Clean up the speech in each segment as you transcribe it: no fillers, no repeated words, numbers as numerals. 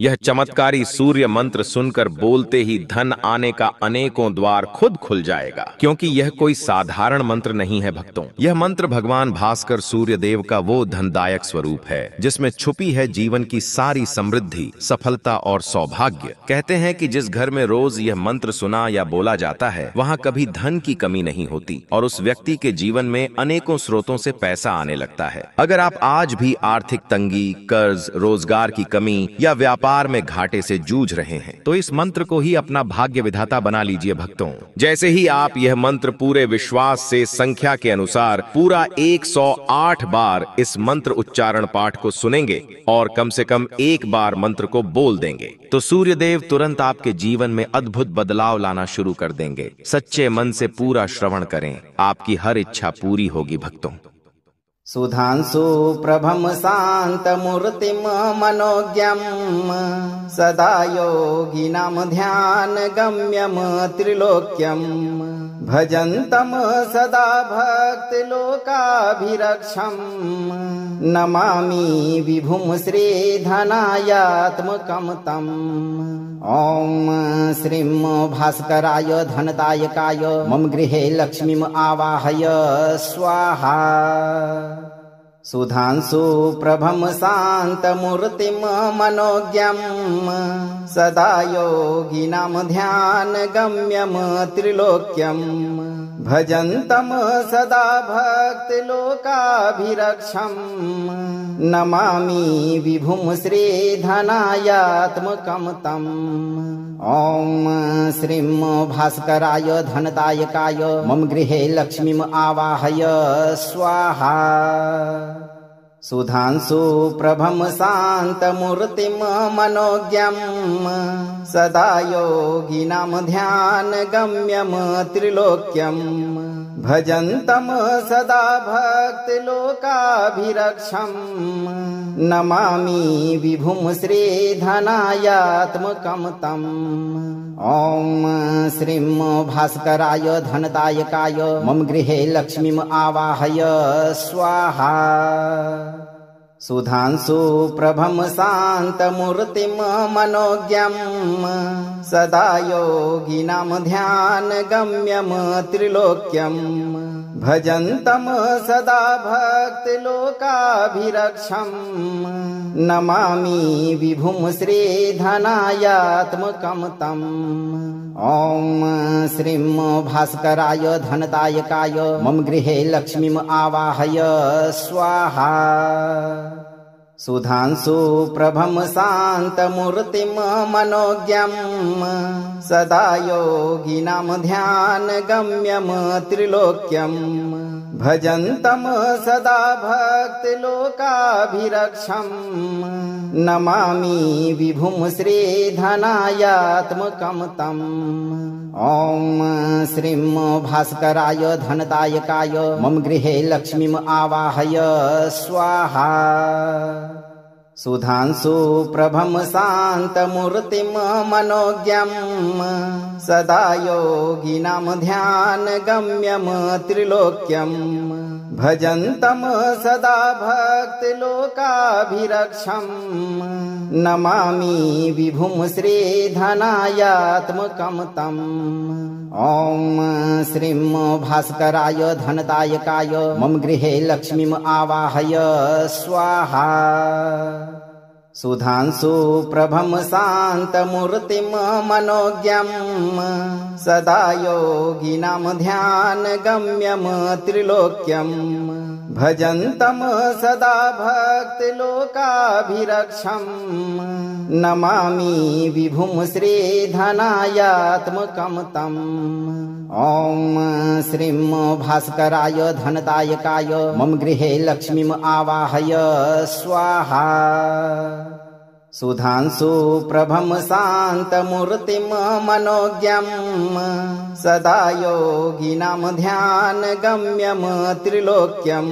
यह चमत्कारी सूर्य मंत्र सुनकर बोलते ही धन आने का अनेकों द्वार खुद खुल जाएगा, क्योंकि यह कोई साधारण मंत्र नहीं है भक्तों। यह मंत्र भगवान भास्कर सूर्य देव का वो धनदायक स्वरूप है जिसमें छुपी है जीवन की सारी समृद्धि, सफलता और सौभाग्य। कहते हैं कि जिस घर में रोज यह मंत्र सुना या बोला जाता है वहाँ कभी धन की कमी नहीं होती और उस व्यक्ति के जीवन में अनेकों स्रोतों से पैसा आने लगता है। अगर आप आज भी आर्थिक तंगी, कर्ज, रोजगार की कमी या व्यापार में घाटे से जूझ रहे हैं तो इस मंत्र को ही अपना भाग्य विधाता बना लीजिए भक्तों। जैसे ही आप यह मंत्र पूरे विश्वास से संख्या के अनुसार पूरा 108 बार इस मंत्र उच्चारण पाठ को सुनेंगे और कम से कम एक बार मंत्र को बोल देंगे तो सूर्यदेव तुरंत आपके जीवन में अद्भुत बदलाव लाना शुरू कर देंगे। सच्चे मन से पूरा श्रवण करें, आपकी हर इच्छा पूरी होगी भक्तों। सुधांशु प्रभम शान्तमूर्तिं मनोज्ञं सदा योगिनां ध्यानगम्यं त्रिलोक्यं भजन्तं सदा भक्तिलोकाभिरक्षं नमामि विभुं श्रीधनायात्मकं तम्। ॐ श्रीं भास्कराय धनदायकाय मम गृहे लक्ष्मीम् आवाहय स्वाहा। सुधांशु प्रभम शान्तमूर्तिं मनोज्ञं सदा योगिनां ध्यानगम्यं त्रिलोक्यं भजन्तं सदा भक्तिलोकाभिरक्षं नमामि विभुं श्रीधनायात्मकं तम्। ॐ श्रीं भास्कराय धनदायकाय मम गृहे लक्ष्मीम् आवाहय स्वाहा। सुधांशु प्रभम शान्तमूर्तिं मनोज्ञं सदा योगिनां ध्यानगम्यं त्रिलोक्यं भजन्तं सदा भक्तिलोकाभिरक्षं नमामि विभुं श्रीधनायात्मकं तम्। ॐ श्रीं भास्कराय धनदायकाय मम गृहे लक्ष्मीम् आवाहय स्वाहा। सुधांशु प्रभम शान्तमूर्तिं मनोज्ञं सदा योगिनां ध्यानगम्यं त्रिलोक्यं भजन्तं सदा भक्तिलोकाभिरक्षं नमामि विभुं श्रीधनायात्मकं तम्। ॐ श्रीं भास्कराय धनदायकाय मम गृहे लक्ष्मीम् आवाहय स्वाहा। सुधांशु प्रभम शान्तमूर्तिं मनोज्ञं सदा योगिनां ध्यानगम्यं त्रिलोक्यं भजन्तं सदा भक्तिलोकाभिरक्षं नमामि विभुं श्रीधनायात्मकं तम्। ॐ श्रीं भास्कराय धनदायकाय मम गृहे लक्ष्मीम् आवाहय स्वाहा। सुधांशु प्रभम शान्तमूर्तिं मनोज्ञं सदा योगिनां ध्यानगम्यं त्रिलोक्यं भजन्तं सदा भक्तिलोकाभिरक्षं नमामि विभुं श्रीधनायात्मकं तम्। ॐ श्रीं भास्कराय धनदायकाय मम गृहे लक्ष्मीम् आवाहय स्वाहा। सुधांशु प्रभम शान्तमूर्तिं मनोज्ञं सदा योगिनां ध्यानगम्यं त्रिलोक्यं भजन्तं सदा भक्तिलोकाभिरक्षं नमामि विभुं श्रीधनायात्मकं तम्। ॐ श्रीं भास्कराय धनदायकाय मम गृहे लक्ष्मीम् आवाहय स्वाहा। सुधांशु प्रभम शान्तमूर्तिं मनोज्ञं सदा योगिनां ध्यानगम्यं त्रिलोक्यं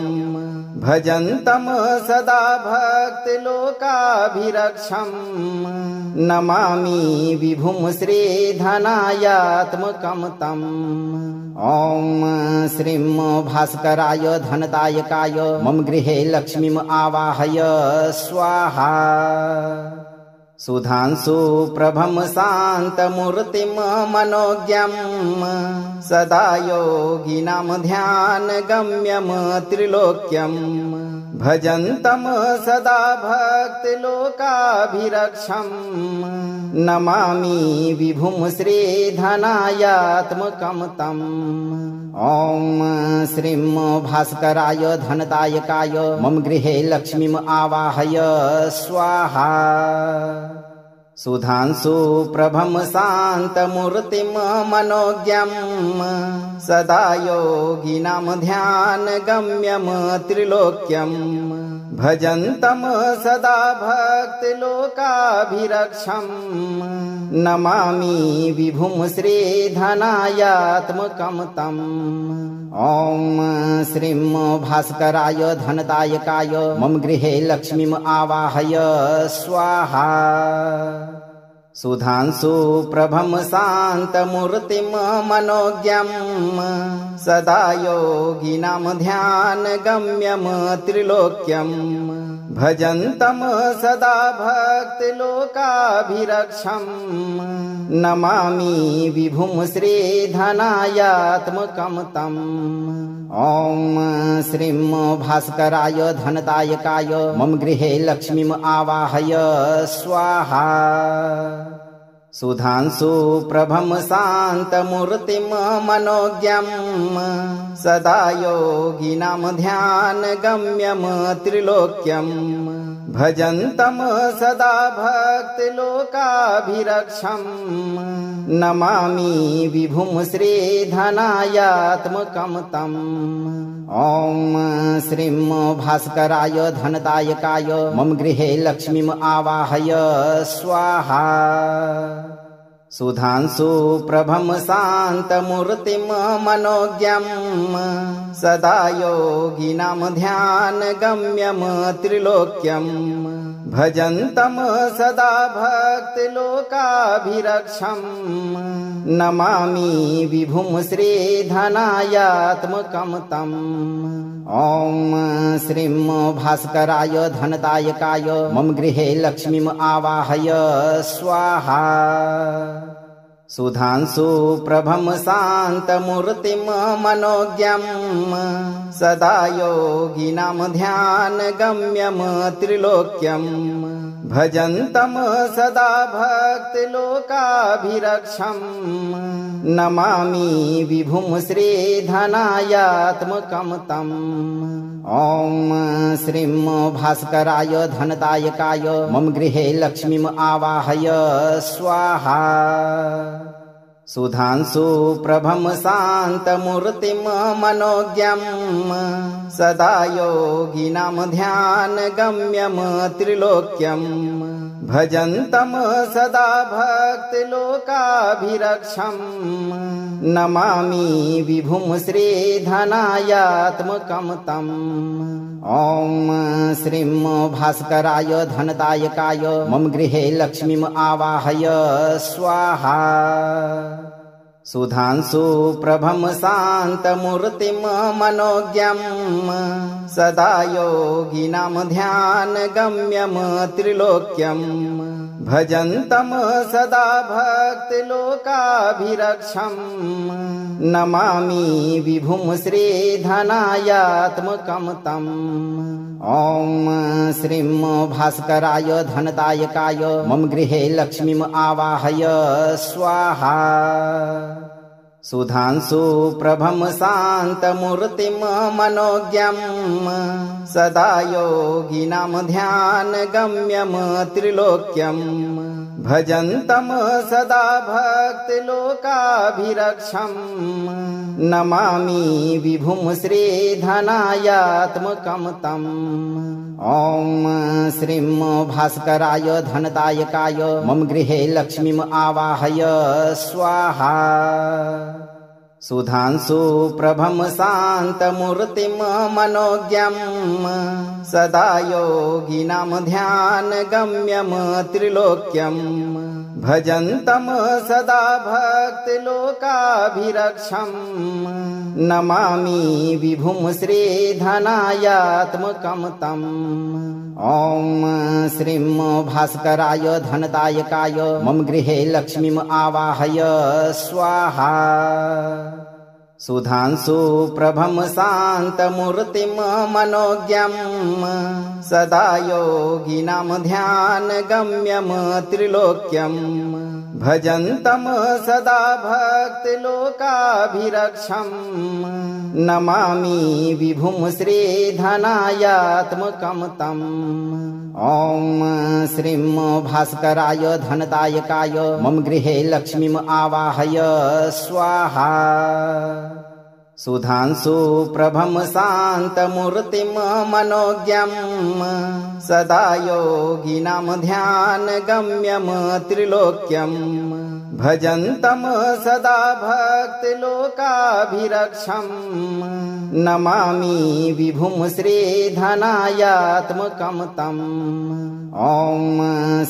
भजन्तं सदा भक्तिलोकाभिरक्षं नमामि विभुं श्रीधनायात्मकं तम्। ॐ श्रीं भास्कराय धनदायकाय मम गृहे लक्ष्मीम् आवाहय स्वाहा। सुधांशु प्रभं शान्तमूर्तिं मनोज्ञं सदा योगिनां ध्यानगम्यं त्रिलोक्यं भजन्तं सदा भक्तिलोकाभिरक्षं नमामि विभुं श्रीधनायात्मकं तम्। ॐ श्रीं भास्कराय धनदायकाय मम गृहे लक्ष्मीम् आवाहय स्वाहा। सुधांशु प्रभं शान्तमूर्तिं मनोज्ञं सदा योगिनां ध्यानगम्यं त्रिलोक्यं भजन्तं सदा भक्तिलोकाभिरक्षं नमामि विभुं श्रीधनायात्मकं तम्। ॐ श्रीं भास्कराय धनदायकाय मम गृहे लक्ष्मीम् आवाहय स्वाहा। सुधांशु प्रभं शान्तमूर्तिं मनोज्ञं सदा योगिनां ध्यानगम्यं त्रिलोक्यं भजन्तं सदा भक्तिलोकाभिरक्षं नमामि विभुं श्रीधनायात्मकं तम्। ॐ श्रीं भास्कराय धनदायकाय मम गृहे लक्ष्मीम् आवाहय स्वाहा। सुधांशु प्रभं शान्तमूर्तिं मनोज्ञं सदा योगिनां ध्यानगम्यं त्रिलोक्यं भजन्तं सदा भक्तिलोकाभिरक्षं नमामि विभुं श्रीधनायात्मकं तम्। ॐ श्रीं भास्कराय धनदायकाय मम गृहे लक्ष्मीम् आवाहय स्वाहा। सुधांशु प्रभं शान्तमूर्तिं मनोज्ञं सदा योगिनां ध्यानगम्यं त्रिलोक्यं भजन्तं सदा भक्तिलोकाभिरक्षं नमामि विभुं श्रीधनायात्मकं तम्। ॐ श्रीं भास्कराय धनदायकाय मम गृहे लक्ष्मीम् आवाहय स्वाहा। सुधांशु प्रभं शान्तमूर्तिं मनोज्ञं सदा योगिनां ध्यानगम्यं त्रिलोक्यं भजन्तं सदा भक्तिलोकाभिरक्षं नमामि विभुं श्रीधनायात्मकं तम्। ॐ श्रीं भास्कराय धनदायकाय मम गृहे लक्ष्मीम् आवाहय स्वाहा। सुधांशु प्रभं शान्तमूर्तिं मनोज्ञं सदा योगिनां ध्यानगम्यं त्रिलोक्यं भजन्तं सदा भक्तिलोकाभिरक्षं नमामि विभुं श्रीधनायात्मकं तम्। ॐ श्रीं भास्कराय धनदायकाय मम गृहे लक्ष्मीम् आवाहय स्वाहा। सुधांशु प्रभं शान्तमूर्तिं मनोज्ञं सदा योगिनां ध्यानगम्यं त्रिलोक्यं भजन्तं सदा भक्तिलोकाभिरक्षं नमामि विभुं श्रीधनायात्मकं तम्। ॐ श्रीं भास्कराय धनदायकाय मम गृहे लक्ष्मीम् आवाहय स्वाहा। सुधांशु प्रभं शान्तमूर्तिं मनोज्ञं सदा योगिनां ध्यानगम्यं त्रिलोक्यं भजन्तं सदा भक्तिलोकाभिरक्षं नमामि विभुं श्रीधनायात्मकं तम्। ॐ श्रीं भास्कराय धनदायकाय मम गृहे लक्ष्मीम् आवाहय स्वाहा। सुधांशु प्रभम शान्तमूर्तिं मनोज्ञं सदा योगिनां ध्यानगम्यं त्रिलोक्यं भजन्तं सदा भक्तिलोकाभिरक्षं नमामि विभुं श्रीधनायात्मकं तम्। ॐ श्रीं भास्कराय धनदायकाय मम गृहे लक्ष्मीम् आवाहय स्वाहा। सुधांशु प्रभम शान्तमूर्तिं मनोज्ञं सदा योगिनां ध्यानगम्यं त्रिलोक्यं भजन्तं सदा भक्तिलोकाभिरक्षं नमामि विभुं श्रीधनायात्मकं तम्। ॐ श्रीं भास्कराय धनदायकाय मम गृहे लक्ष्मीम् आवाहय स्वाहा। सुधांशु प्रभम शान्तमूर्तिं मनोज्ञं सदा योगिनां ध्यानगम्यं त्रिलोक्यं भजन्तं सदा भक्तिलोकाभिरक्षं नमामि विभुं श्रीधनायात्मकं तम्। ॐ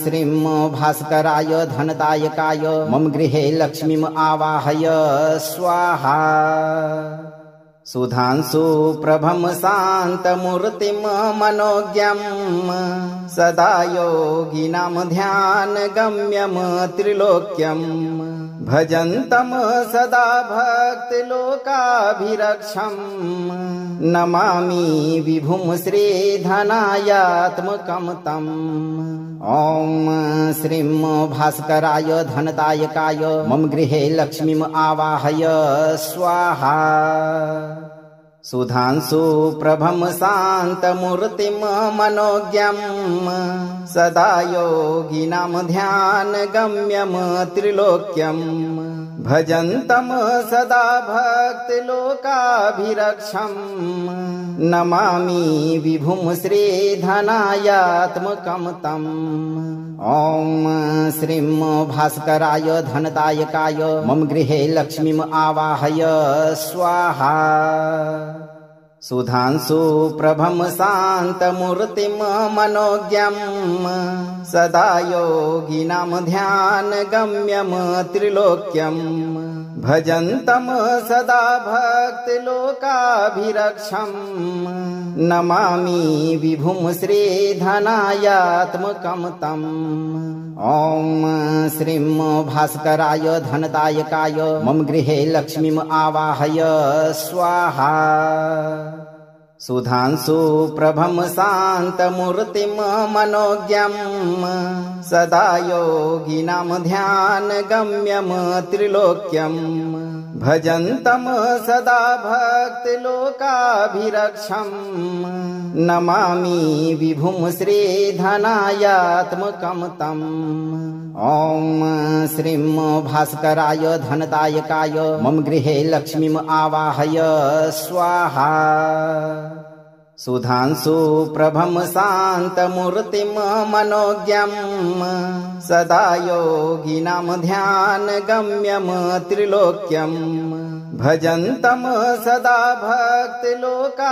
श्रीं भास्कराय धनदायकाय मम गृहे लक्ष्मीम् आवाहय स्वाहा। सुधांशु प्रभम शान्तमूर्तिं मनोज्ञं सदा योगिनां ध्यानगम्यं त्रिलोक्यं भजन्तं सदा भक्तिलोकाभिरक्षं नमामि विभुं श्रीधनायात्मकं तम्। ॐ श्रीं भास्कराय धनदायकाय मम गृहे लक्ष्मीम् आवाहय स्वाहा। सुधांशु प्रभम शान्तमूर्तिं मनोज्ञं सदा योगिनां ध्यानगम्यं त्रिलोक्यं भजन्तं सदा भक्तिलोकाभिरक्षं नमामि विभुं श्रीधनायात्मकं तम्। ॐ श्रीं भास्कराय धनदायकाय मम गृहे लक्ष्मीम् आवाहय स्वाहा। सुधांशु प्रभम शान्तमूर्तिं मनोज्ञं सदा योगिनां ध्यानगम्यं त्रिलोक्यं भजन्तं सदा भक्तिलोकाभिरक्षं नमामि विभुं श्रीधनायात्मकं तम्। ॐ श्रीं भास्कराय धनदायकाय मम गृहे लक्ष्मीम् आवाहय स्वाहा। सुधांशु प्रभम शान्तमूर्तिं मनोज्ञं सदा योगिनां ध्यानगम्यं त्रिलोक्यं भजन्तं सदा भक्तिलोकाभिरक्षं नमामि विभुं श्रीधनायात्मकं तम्। ॐ श्रीं भास्कराय धनदायकाय मम गृहे लक्ष्मीम् आवाहय स्वाहा। सुधांशु प्रभम शान्तमूर्तिं मनोज्ञं सदा योगिनां ध्यानगम्यं त्रिलोक्यं भजन्तं सदा भक्तिलोकाभिरक्षं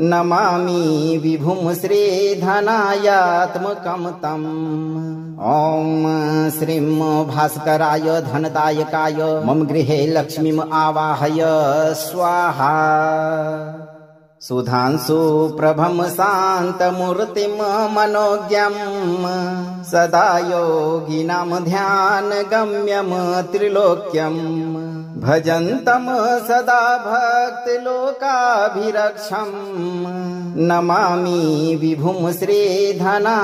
नमामि विभुं श्रीधनायात्मकं तम्। ॐ श्रीं भास्कराय धनदायकाय मम गृहे लक्ष्मीम् आवाहय स्वाहा। सुधांशु प्रभम शान्तमूर्तिं मनोज्ञं सदा योगिनां ध्यानगम्यं त्रिलोक्यं भजन्तं सदा भक्तिलोकाभिरक्षं नमामि विभुं श्रीधनायात्मकं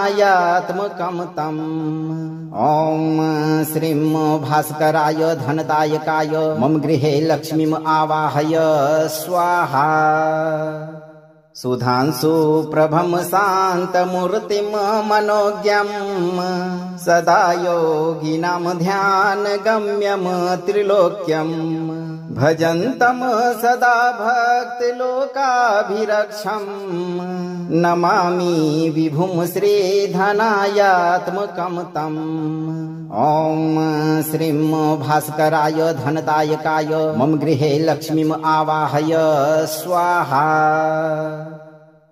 तम्। ॐ श्रीं भास्कराय धनदायकाय मम गृहे लक्ष्मीम् आवाहय स्वाहा। सुधांशु प्रभम शान्तमूर्तिं मनोज्ञं सदा योगिनां ध्यानगम्यं त्रिलोक्यं भजन्तं सदा भक्तिलोकाभिरक्षम् नमामि विभुं श्रीधनायात्मकं तम्। ॐ श्रीं भास्कराय धनदायकाय मम गृहे लक्ष्मीम् आवाहय स्वाहा।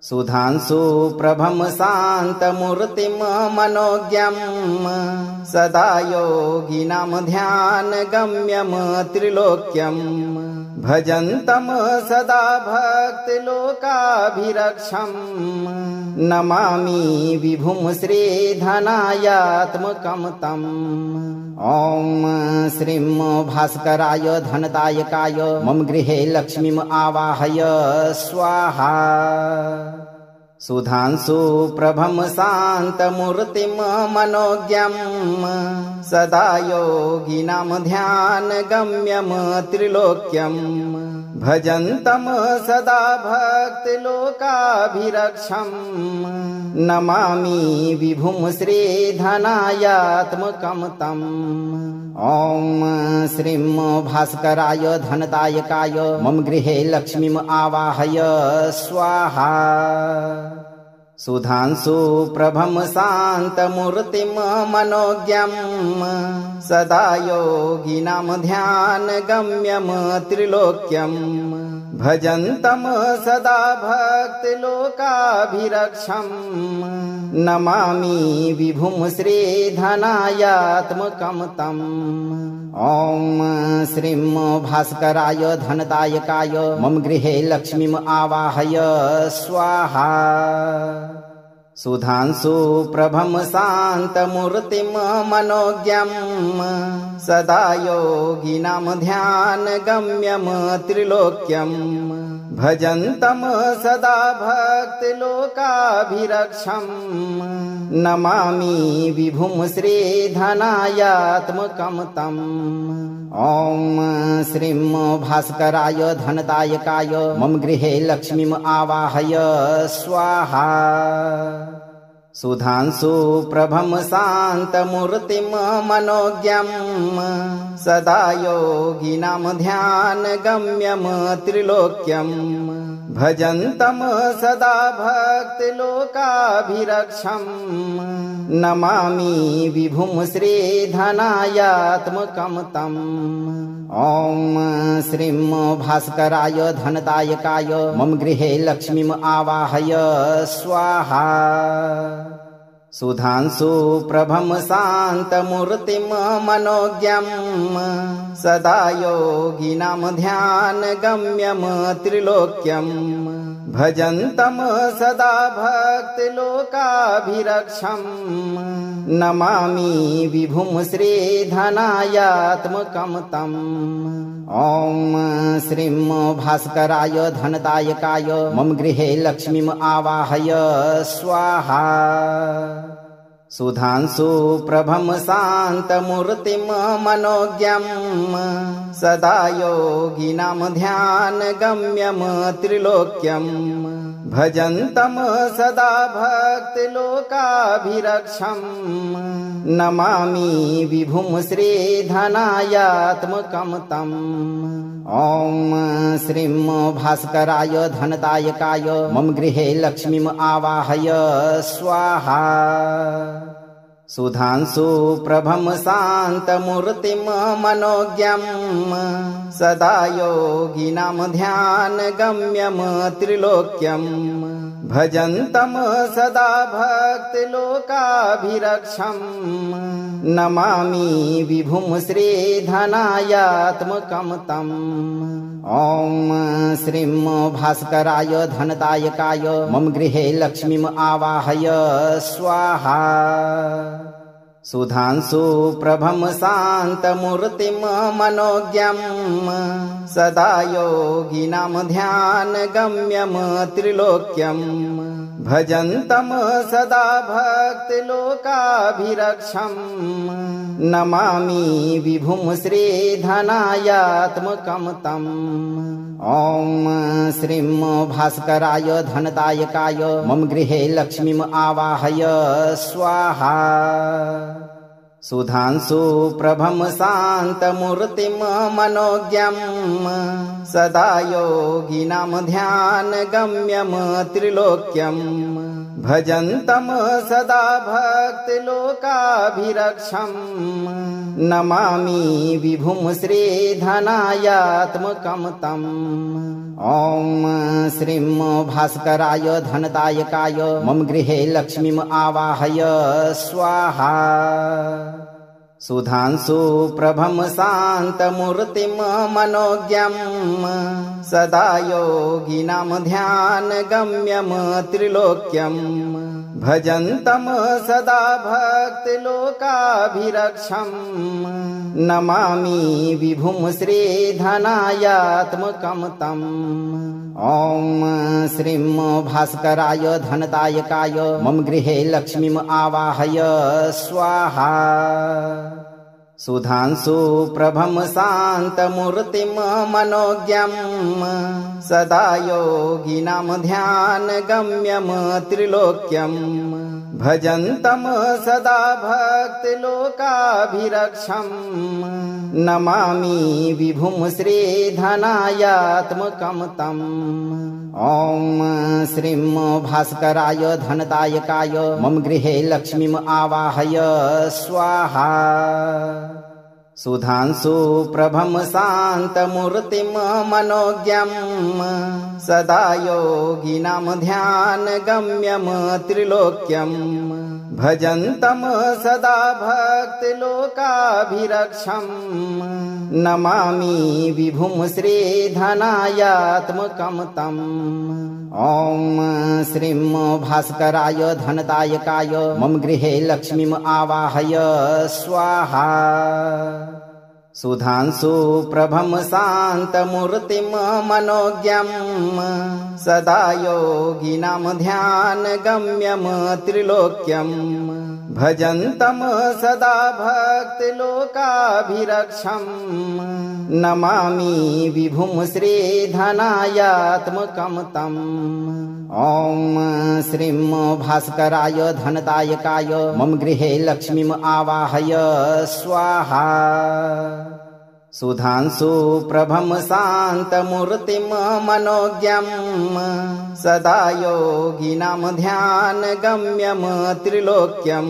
सुधांशु प्रभं शान्तमूर्तिं मनोज्ञं सदा योगिनां ध्यानगम्यं त्रिलोक्यं भजन्तं सदा भक्तिलोकाभिरक्षम् नमामि विभुं श्रीधनायात्मकं तम्। ॐ श्रीं भास्कराय धनदायकाय मम गृहे लक्ष्मीम् आवाहय स्वाहा। सुधांशु प्रभं शान्तमूर्तिं मनोज्ञं सदा योगिनां ध्यानगम्यं त्रिलोक्यं भजन्तं सदा भक्तिलोकाभिरक्षम् नमामि विभुं श्रीधनायात्मकं तम्। ॐ श्रीं भास्कराय धनदायकाय मम गृहे लक्ष्मीम् आवाहय स्वाहा। सुधांशु प्रभं शान्तमूर्तिं मनोज्ञं सदा योगिनां ध्यानगम्यं त्रिलोक्यं भजन्तं सदा भक्तिलोकाभिरक्षम् नमामि विभुं श्रीधनायात्मकं तम्। ॐ श्रीं भास्कराय धनदायकाय मम गृहे लक्ष्मीम् आवाहय स्वाहा। सुधांशु प्रभं शान्तमूर्तिं मनोज्ञं सदा योगिनां ध्यानगम्यं त्रिलोक्यं भजन्तं सदा भक्तिलोकाभिरक्षम् नमामि विभुं श्रीधनायात्मकं तम्। ॐ श्रीं भास्कराय धनदायकाय मम गृहे लक्ष्मीम् आवाहय स्वाहा। सुधांशु प्रभं शान्तमूर्तिं मनोज्ञं सदा योगिनां ध्यानगम्यं त्रिलोक्यं भजन्तं सदा भक्तिलोकाभिरक्षम् नमामि विभुं श्रीधनायात्मकं तम्। ॐ श्रीं भास्कराय धनदायकाय मम गृहे लक्ष्मीम् आवाहय स्वाहा। सुधांशु प्रभं शान्तमूर्तिं मनोज्ञं सदा योगिनां ध्यानगम्यं त्रिलोक्यं भजन्तं सदा भक्तिलोकाभिरक्षम् नमामि विभुं श्रीधनायात्मकं तम्। ॐ श्रीं भास्कराय धनदायकाय मम गृहे लक्ष्मीम् आवाहय स्वाहा। सुधांशु प्रभं शान्तमूर्तिं मनोज्ञं सदा योगिनां ध्यानगम्यं त्रिलोक्यं भजन्तं सदा भक्तिलोकाभिरक्षम् नमामि विभुं श्रीधनायात्मकं तम्। ॐ श्रीं भास्कराय धनदायकाय मम गृहे लक्ष्मीम् आवाहय स्वाहा। सुधांशु प्रभं शान्तमूर्तिं मनोज्ञं सदा योगिनां ध्यानगम्यं त्रिलोक्यं भजन्तं सदा भक्तिलोकाभिरक्षम् नमामि विभुं श्रीधनायात्मकं तम्। ॐ श्रीं भास्कराय धनदायकाय मम गृहे लक्ष्मीम् आवाहय स्वाहा। सुधांशु प्रभं शान्तमूर्तिं मनोज्ञं सदा योगिनां ध्यानगम्यं त्रिलोक्यं भजन्तं सदा भक्तिलोकाभिरक्षम् नमामि विभुं श्रीधनायात्मकं तम्। ॐ श्रीं भास्कराय धनदायकाय मम गृहे लक्ष्मीम् आवाहय स्वाहा। सुधांशु प्रभं शान्तमूर्तिं मनोज्ञं सदा योगिनां ध्यानगम्यं त्रिलोक्यं भजन्तं सदा भक्तिलोकाभिरक्षं नमामि विभुं श्रीधनायात्मकं तम्। ॐ श्रीं भास्कराय धनदायकाय मम गृहे लक्ष्मीम् आवाहय स्वाहा। सुधांशु प्रभं शान्तमूर्तिं मनोज्ञं सदा योगिनां ध्यानगम्यं त्रिलोक्यं भजन्तं सदा भक्तिलोकाभिरक्षं नमामि विभुं श्रीधनायात्मकं तम्। ॐ श्रीं भास्कराय धनदायकाय मम गृहे लक्ष्मीम् आवाहय स्वाहा। सुधांशु प्रभं शान्तमूर्तिं मनोज्ञं सदा योगिनां ध्यानगम्यं त्रिलोक्यं भजन्तं सदा भक्तिलोकाभिरक्षं नमामि विभुं श्रीधनायात्मकं तम्। ॐ श्रीं भास्कराय धनदायकाय मम गृहे लक्ष्मीम् आवाहय स्वाहा। सुधांशु प्रभं शान्तमूर्तिं मनोज्ञं सदा योगिनां ध्यानगम्यं त्रिलोक्यं भजन्तं सदा भक्तिलोकाभिरक्षं नमामि विभुं श्रीधनायात्मकं तम्। ॐ श्रीं भास्कराय धनदायकाय मम गृहे लक्ष्मीम् आवाहय स्वाहा। सुधांशु प्रभं शान्तमूर्तिं मनोज्ञं सदा योगिनां ध्यानगम्यं त्रिलोक्यं भजन्तं सदा भक्तिलोकाभिरक्षं नमामि विभुं श्रीधनायात्मकं तम्। ॐ श्रीं भास्कराय धनदायकाय मम गृहे लक्ष्मीम् आवाहय स्वाहा। सुधांशु प्रभं शान्तमूर्तिं मनोज्ञं सदा योगिनां ध्यानगम्यं त्रिलोक्यं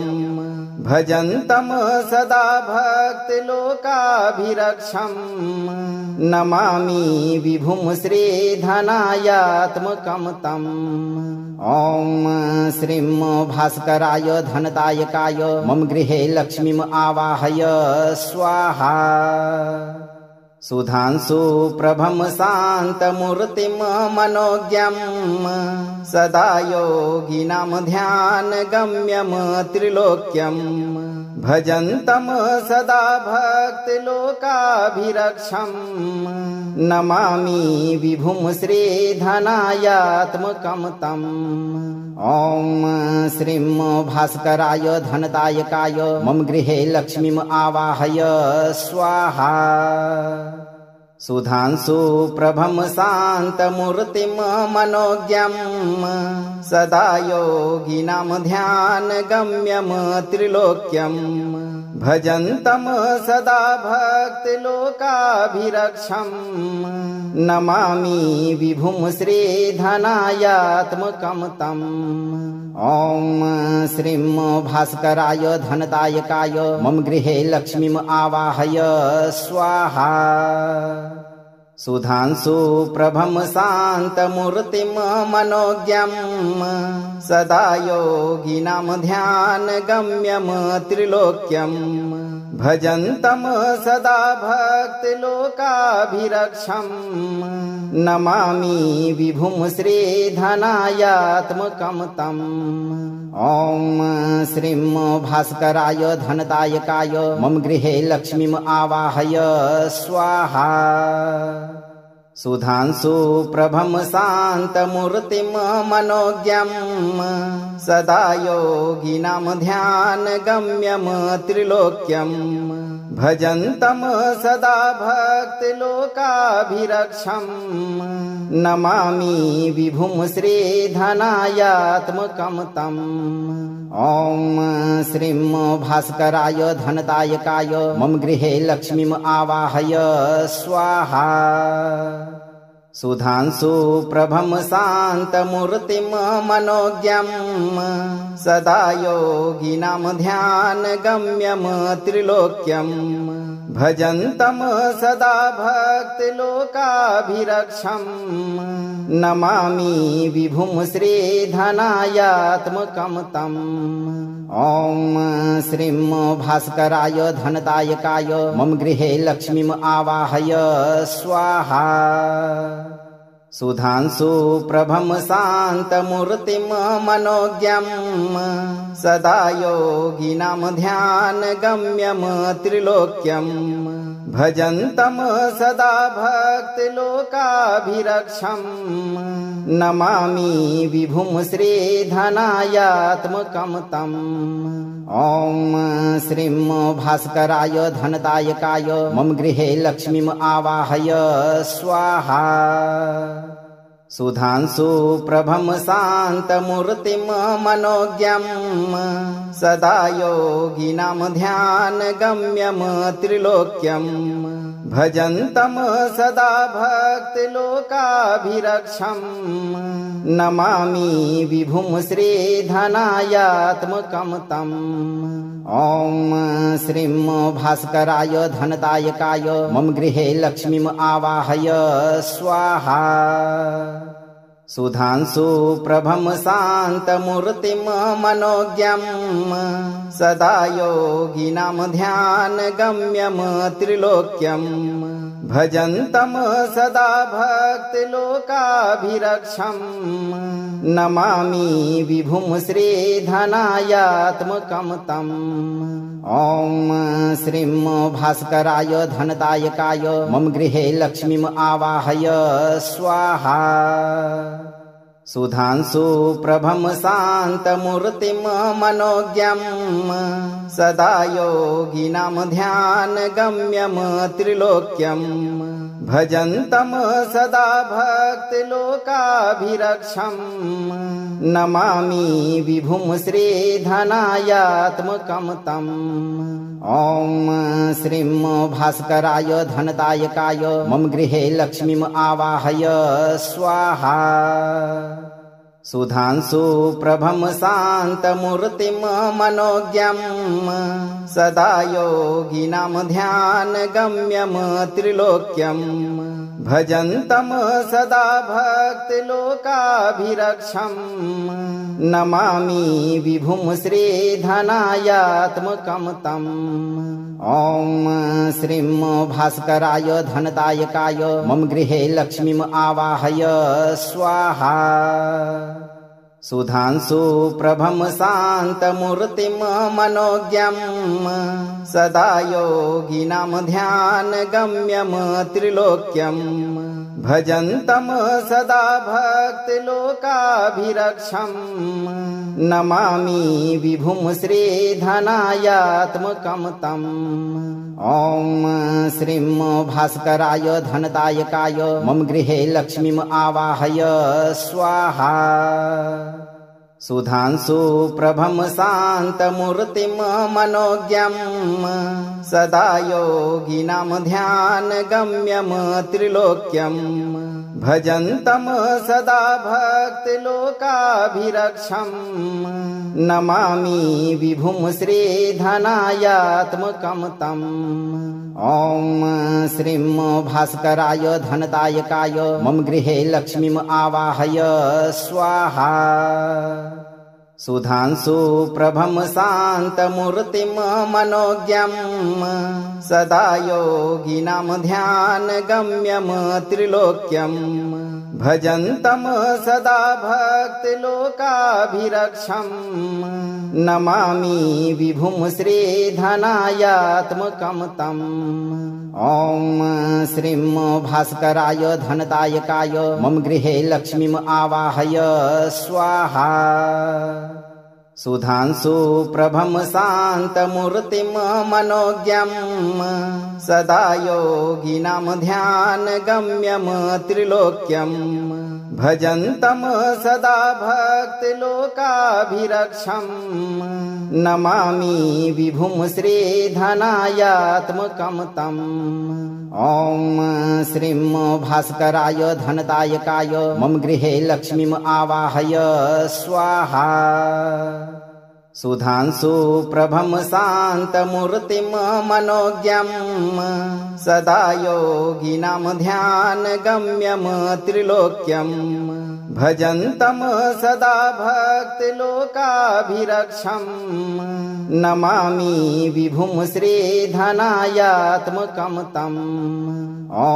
भजन्तं सदा भक्तिलोकाभिरक्षं नमामि विभुं श्रीधनायात्मकं तम्। ॐ श्रीं भास्कराय धनदायकाय मम गृहे लक्ष्मीम् आवाहय स्वाहा। सुधांशु प्रभं शान्तमूर्तिं मनोज्ञं सदा योगिनां ध्यानगम्यं त्रिलोक्यं भजन्तं सदा भक्तिलोकाभिरक्षं नमामि विभुं श्रीधनायात्मकं तम्। ॐ श्रीं भास्कराय धनदायकाय मम गृहे लक्ष्मीम् आवाहय स्वाहा। सुधांशु प्रभं शान्तमूर्तिं मनोज्ञं सदा योगिनां ध्यानगम्यं त्रिलोक्यं भजन्तं सदा भक्तिलोकाभिरक्षं नमामि विभुं श्रीधनायात्मकं तम्। ॐ श्रीं भास्कराय धनदायकाय मम गृहे लक्ष्मीम् आवाहय स्वाहा। सुधांशु प्रभं शान्तमूर्तिं मनोज्ञं सदा योगिनां ध्यानगम्यं त्रिलोक्यं भजन्तं सदा भक्तिलोकाभिरक्षं नमामि विभुं श्रीधनायात्मकं तम्। ॐ श्रीं भास्कराय धनदायकाय मम गृहे लक्ष्मीम् आवाहय स्वाहा। सुधांशु प्रभं शान्तमूर्तिं मनोज्ञं सदा योगिनां ध्यानगम्यं त्रिलोक्यं भजन्तं सदा भक्तिलोकाभिरक्षं नमामि विभुं श्रीधनायात्मकं तम्। ॐ श्रीं भास्कराय धनदायकाय मम गृहे लक्ष्मीम् आवाहय स्वाहा। सुधांशु प्रभं शान्तमूर्तिं मनोज्ञं सदा योगिनां ध्यानगम्यं त्रिलोक्यं भजन्तं सदा भक्तिलोकाभिरक्षं नमामि विभुं श्रीधनायात्मकं तम्। ॐ श्रीं भास्कराय धनदायकाय मम गृहे लक्ष्मीम् आवाहय स्वाहा। सुधांशु प्रभं शान्तमूर्तिं मनोज्ञं सदा योगिनां ध्यानगम्यं त्रिलोक्यं भजन्तं सदा भक्तिलोकाभिरक्षं नमामि विभुं श्रीधनायात्मकं तम्। ॐ श्रीं भास्कराय धनदायकाय मम गृहे लक्ष्मीम् आवाहय स्वाहा। सुधांशु प्रभं शान्तमूर्तिं मनोज्ञं सदा योगिनां ध्यानगम्यं त्रिलोक्यं भजन्तं सदा भक्तिलोकाभिरक्षं नमामि विभुं श्रीधनायात्मकं तम्। ॐ श्रीं भास्कराय धनदायकाय मम गृहे लक्ष्मीम् आवाहय स्वाहा। सुधांशु प्रभं शान्तमूर्तिं मनोज्ञं सदा योगिनां ध्यानगम्यं त्रिलोक्यं भजन्तं सदा भक्तिलोकाभिरक्षं नमामि विभुं श्रीधनायात्मकं तम्। ॐ श्रीं भास्कराय धनदायकाय मम गृहे लक्ष्मीम् आवाहय स्वाहा। सुधांशु प्रभं शान्तमूर्तिं मनोज्ञं सदा योगिनां ध्यानगम्यं त्रिलोक्यं भजन्तं सदा भक्तिलोकाभिरक्षं नमामि विभुं श्रीधनायात्मकं तम्। ॐ श्रीं भास्कराय धनदायकाय मम गृहे लक्ष्मीम् आवाहय स्वाहा। सुधांशु प्रभं शान्तमूर्तिं मनोज्ञं सदा योगिनां ध्यानगम्यं त्रिलोक्यं भजन्तं सदा भक्तिलोकाभिरक्षं नमामि विभुं श्रीधनायात्मकं तम्। ॐ श्रीं भास्कराय धनदायकाय मम गृहे लक्ष्मीम् आवाहय स्वाहा। सुधांशु प्रभं शान्तमूर्तिं मनोज्ञं सदा योगिनां ध्यानगम्यं त्रिलोक्यं भजन्तं सदा भक्तिलोकाभिरक्षं नमामि विभुं श्रीधनायात्मकं तम्। ॐ श्रीं भास्कराय धनदायकाय मम गृहे लक्ष्मीम् आवाहय स्वाहा। सुधांशु प्रभं शान्तमूर्तिं मनोज्ञं सदा योगिनां ध्यानगम्यं त्रिलोक्यं भजन्तं सदा भक्तिलोकाभिरक्षं नमामि विभुं श्रीधनायात्मकं तम्। ॐ श्रीं भास्कराय धनदायकाय मम गृहे लक्ष्मीम् आवाहय स्वाहा। सुधांशु प्रभं शान्तमूर्तिं मनोज्ञं सदा योगिनां ध्यानगम्यं त्रिलोक्यं भजन्तं सदा भक्तिलोकाभिरक्षम् नमामि विभुं श्रीधनायात्मकं तम्। ॐ श्रीं भास्कराय धनदायकाय मम गृहे लक्ष्मीम् आवाहय स्वाहा। सुधांशु प्रभं शान्तमूर्तिं मनोज्ञं सदा योगिनां ध्यानगम्यं त्रिलोक्यं भजन्तं सदा भक्तिलोकाभिरक्षम् नमामि विभुं श्रीधनायात्मकं तम्। ॐ श्रीं भास्कराय धनदायकाय मम गृहे लक्ष्मीम् आवाहय स्वाहा। सुधांशु प्रभं शान्तमूर्तिं मनोज्ञं सदा योगिनां ध्यानगम्यं त्रिलोक्यं भजन्तं सदा भक्तिलोकाभिरक्षम् नमामि विभुं श्रीधनायात्मकं तम्। ॐ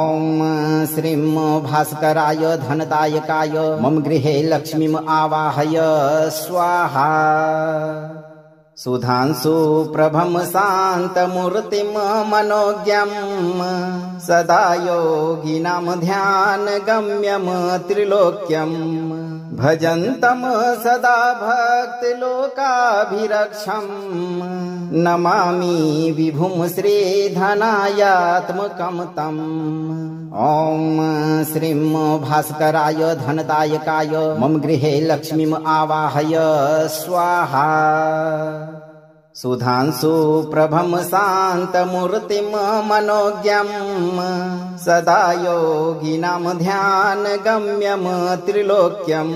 श्रीं भास्कराय धनदायकाय मम गृहे लक्ष्मीम् आवाहय स्वाहा। सुधांशु प्रभं शान्तमूर्तिं मनोज्ञं सदा योगिनां ध्यानगम्यं त्रिलोक्यं भजन्तं सदा भक्तिलोकाभिरक्षम् नमामि विभुं श्रीधनायात्मकं तम्। ॐ श्रीं भास्कराय धनदायकाय मम गृहे लक्ष्मीम् आवाहय स्वाहा। सुधांशु प्रभं शान्तमूर्तिं मनोज्ञं सदा योगिनां ध्यानगम्यं त्रिलोक्यं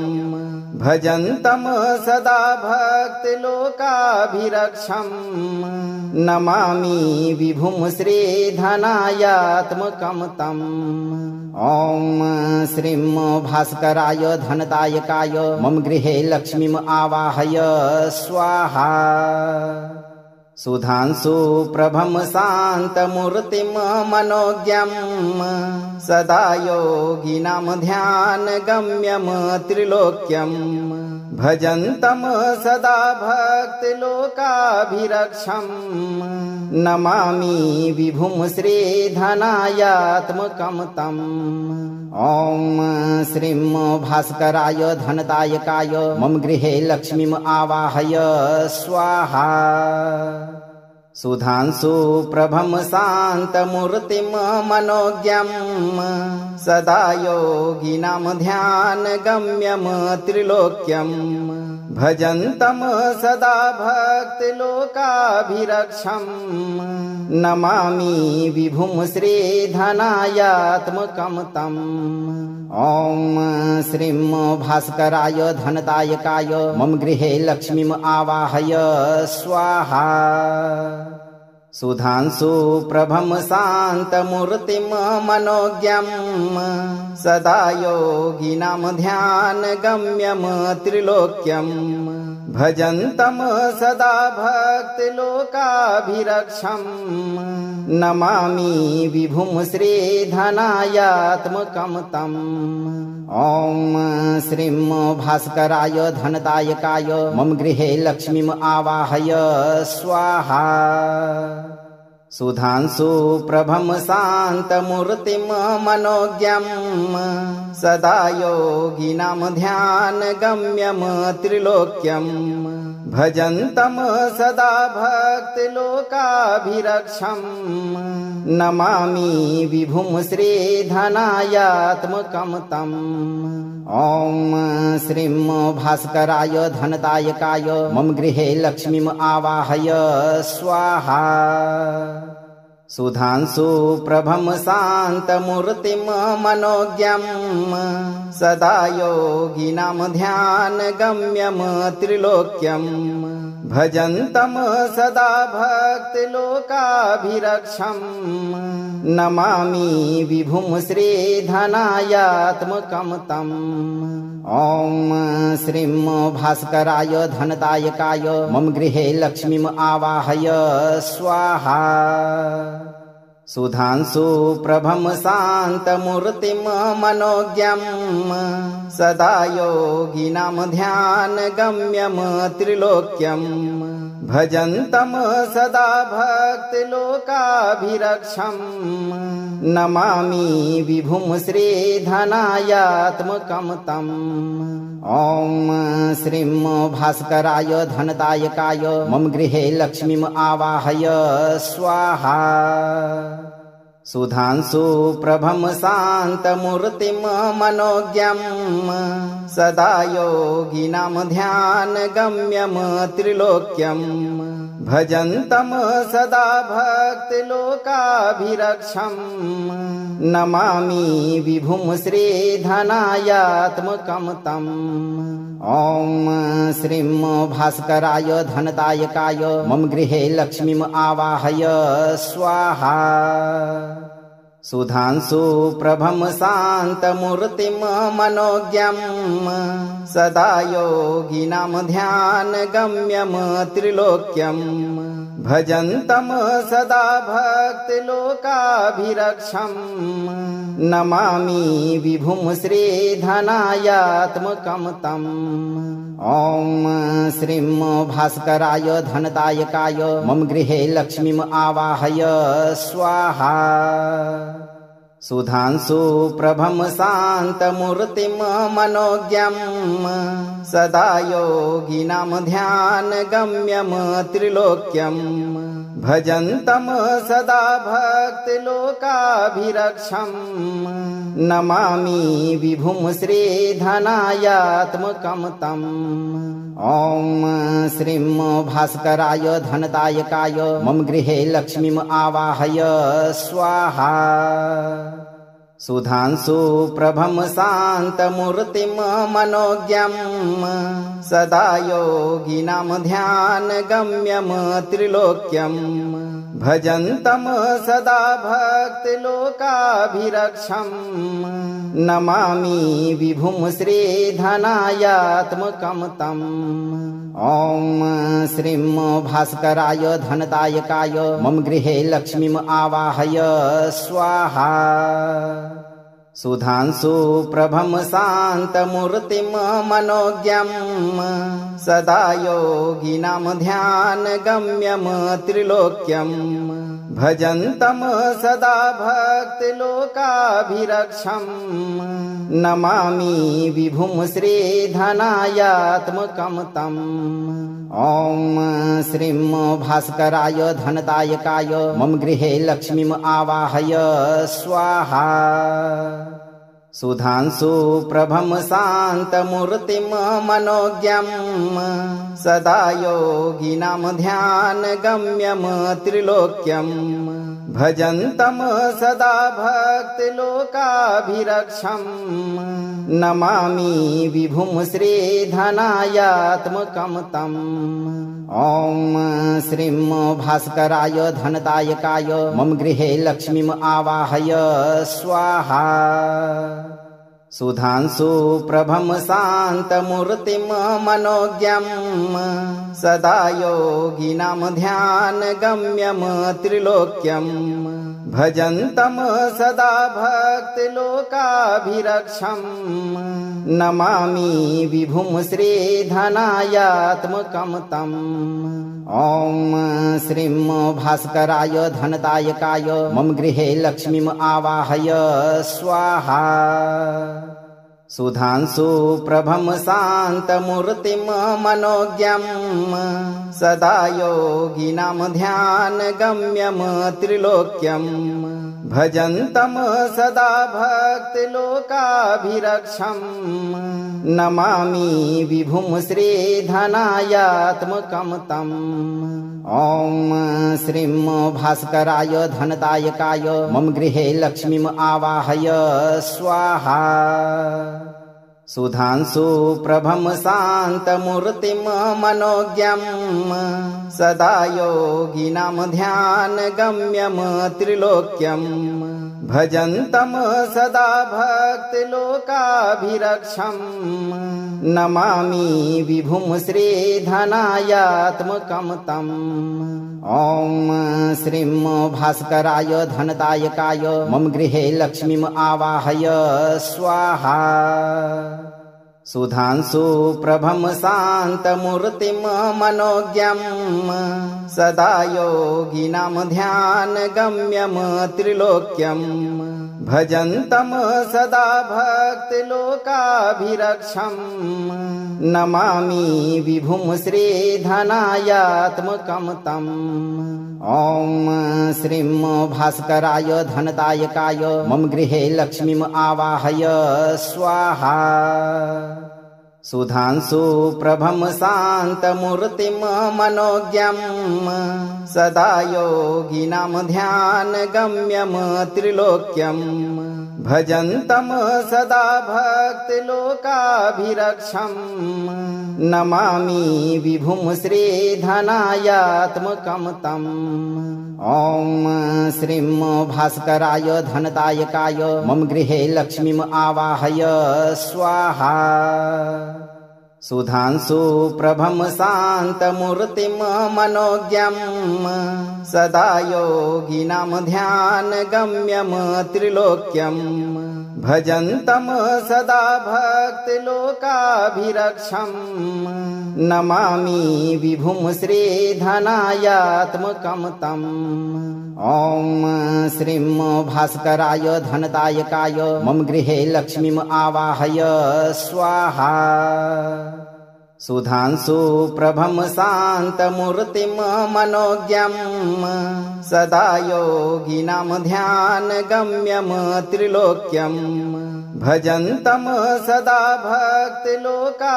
भजन्तं सदा भक्तिलोकाभिरक्षम् नमामि विभुं श्रीधनायात्मकं तम्। ॐ श्रीं भास्कराय धनदायकाय मम गृहे लक्ष्मीम् आवाहय स्वाहा। सुधांशु प्रभं शान्तमूर्तिं मनोज्ञं सदा योगिनां ध्यानगम्यं त्रिलोक्यं भजन्तं सदा भक्तिलोकाभिरक्षम् नमामि विभुं श्रीधनायात्मकं तम्। ॐ श्रीं भास्कराय धनदायकाय मम गृहे लक्ष्मीम् आवाहय स्वाहा। सुधांशु प्रभं शान्तमूर्तिं मनोज्ञं सदा योगिनां ध्यानगम्यं त्रिलोक्यं भजन्तं सदा भक्तिलोकाभिरक्षम् नमामि विभुं श्रीधनायात्मकं तम्। ॐ श्रीं भास्कराय धनदायकाय मम गृहे लक्ष्मीम् आवाहय स्वाहा। सुधांशु प्रभं शान्तमूर्तिं मनोज्ञं सदा योगिनां ध्यानगम्यं त्रिलोक्यं भजन्तं सदा भक्तिलोकाभिरक्षम् नमामि विभुं श्रीधनायात्मकं तम्। ॐ श्रीं भास्कराय धनदायकाय मम गृहे लक्ष्मीम् आवाहय स्वाहा। सुधांशु प्रभं शान्तमूर्तिं मनोज्ञं सदा योगिनां ध्यानगम्यं त्रिलोक्यं भजन्तं सदा भक्तिलोकाभिरक्षम् नमामि विभुं श्रीधनायात्मकं तम्। ॐ श्रीं भास्कराय धनदायकाय मम गृहे लक्ष्मीम् आवाहय स्वाहा। सुधांशु प्रभं शान्तमूर्तिं मनोज्ञं सदा योगिनां ध्यानगम्यं त्रिलोक्यं भजन्तं सदा भक्तिलोकाभिरक्षम् नमामि विभुं श्रीधनायात्मकं तम्। ॐ श्रीं भास्कराय धनदायकाय मम गृहे लक्ष्मीम् आवाहय स्वाहा। सुधांशु प्रभं शान्तमूर्तिं मनोज्ञं सदा योगिनां ध्यानगम्यं त्रिलोक्यं भजन्तं सदा भक्तिलोकाभिरक्षं नमामि विभुं श्रीधनायात्मकं तम्। ॐ श्रीं भास्कराय धनदायकाय मम गृहे लक्ष्मीम् आवाहय स्वाहा। सुधांशु प्रभं शान्तमूर्तिं मनोज्ञं सदा योगिनां ध्यानगम्यं त्रिलोक्यं भजन्तं सदा भक्तिलोकाभिरक्षं नमामि विभुं श्रीधनायात्मकं तम्। ॐ श्रीं भास्कराय धनदायकाय मम गृहे लक्ष्मीम् आवाहय स्वाहा। सुधांशु प्रभं शान्तमूर्तिं मनोज्ञं सदा योगिनां ध्यानगम्यं त्रिलोक्यं भजन्तं सदा भक्तिलोकाभिरक्षं नमामि विभुं श्रीधनायात्मकं तम्। ॐ श्रीं भास्कराय धनदायकाय मम गृहे लक्ष्मीम् आवाहय स्वाहा। सुधांशु प्रभं शान्तमूर्तिं मनोज्ञं सदा योगिनां ध्यानगम्यं त्रिलोक्यं भजन्तं सदा भक्तिलोकाभिरक्षं नमामि विभुं श्रीधनायात्मकं तम्। ॐ श्रीं भास्कराय धनदायकाय मम गृहे लक्ष्मीम् आवाहय स्वाहा। सुधांशु प्रभं शान्तमूर्तिं मनोज्ञं सदा योगिनां ध्यानगम्यं त्रिलोक्यं भजन्तं सदा भक्तिलोकाभिरक्षं नमामि विभुं श्रीधनायात्मकं तम्। ॐ श्रीं भास्कराय धनदायकाय मम गृहे लक्ष्मीम् आवाहय स्वाहा। सुधांशु प्रभं शान्तमूर्तिं मनोज्ञं सदा योगिनां ध्यानगम्यं त्रिलोक्यं भजन्तं सदा भक्तिलोकाभिरक्षं नमामि विभुं श्रीधनायात्मकं तम्। ॐ श्रीं भास्कराय धनदायकाय मम गृहे लक्ष्मीम् आवाहय स्वाहा। सुधांशु प्रभं शान्तमूर्तिं मनोज्ञं सदा योगिनां ध्यानगम्यं त्रिलोक्यं भजन्तं सदा भक्तिलोकाभिरक्षं नमामि विभुं श्रीधनायात्मकं तम्। ॐ श्रीं भास्कराय धनदायकाय मम गृहे लक्ष्मीम् आवाहय स्वाहा। सुधांशु प्रभं शान्तमूर्तिं मनोज्ञं सदा योगिनां ध्यानगम्यं त्रिलोक्यं भजन्तं सदा भक्तिलोकाभिरक्षं नमामि विभुं श्रीधनायात्मकं तम्। ॐ श्रीं भास्कराय धनदायकाय मम गृहे लक्ष्मीम् आवाहय स्वाहा। सुधांशु प्रभं शान्तमूर्तिं मनोज्ञं सदा योगिनां ध्यानगम्यं त्रिलोक्यं भजन्तं सदा भक्तिलोकाभिरक्षं नमामि विभुं श्रीधनायात्मकं तम्। ॐ श्रीं भास्कराय धनदायकाय मम गृहे लक्ष्मीम् आवाहय स्वाहा। सुधांशु प्रभं शान्तमूर्तिं मनोज्ञं सदा योगिनां ध्यानगम्यं त्रिलोक्यं भजन्तं सदा भक्तिलोकाभिरक्षं नमामि विभुं श्रीधनायात्मकं तम्। ॐ श्रीं भास्कराय धनदायकाय मम गृहे लक्ष्मीम् आवाहय स्वाहा। सुधांशु प्रभं शान्तमूर्तिं मनोज्ञं सदा योगिनां ध्यानगम्यं त्रिलोक्यं भजन्तं सदा भक्तिलोकाभिरक्षं नमामि विभुं श्रीधनायात्मकं तम्। ॐ श्रीं भास्कराय धनदायकाय मम गृहे लक्ष्मीम् आवाहय स्वाहा। सुधांशु प्रभं शान्तमूर्तिं मनोज्ञं सदा योगिनां ध्यानगम्यं त्रिलोक्यं भजन्तं सदा भक्तिलोकाभिरक्षं नमामि विभुं श्रीधनायात्मकं तम्। ॐ श्रीं भास्कराय धनदायकाय मम गृहे लक्ष्मीम् आवाहय स्वाहा। सुधांशु प्रभं शान्तमूर्तिं मनोज्ञं सदा योगिनां ध्यानगम्यं त्रिलोक्यं भजन्तं सदा भक्तिलोकाभिरक्षं नमामि विभुं श्रीधनायात्मकं तम्। ॐ श्रीं भास्कराय धनदायकाय मम गृहे लक्ष्मीम् आवाहय स्वाहा। सुधांशु प्रभं शान्तमूर्तिं मनोज्ञं सदा योगिनां ध्यानगम्यं त्रिलोक्यं भजन्तं सदा भक्तिलोकाभिरक्षं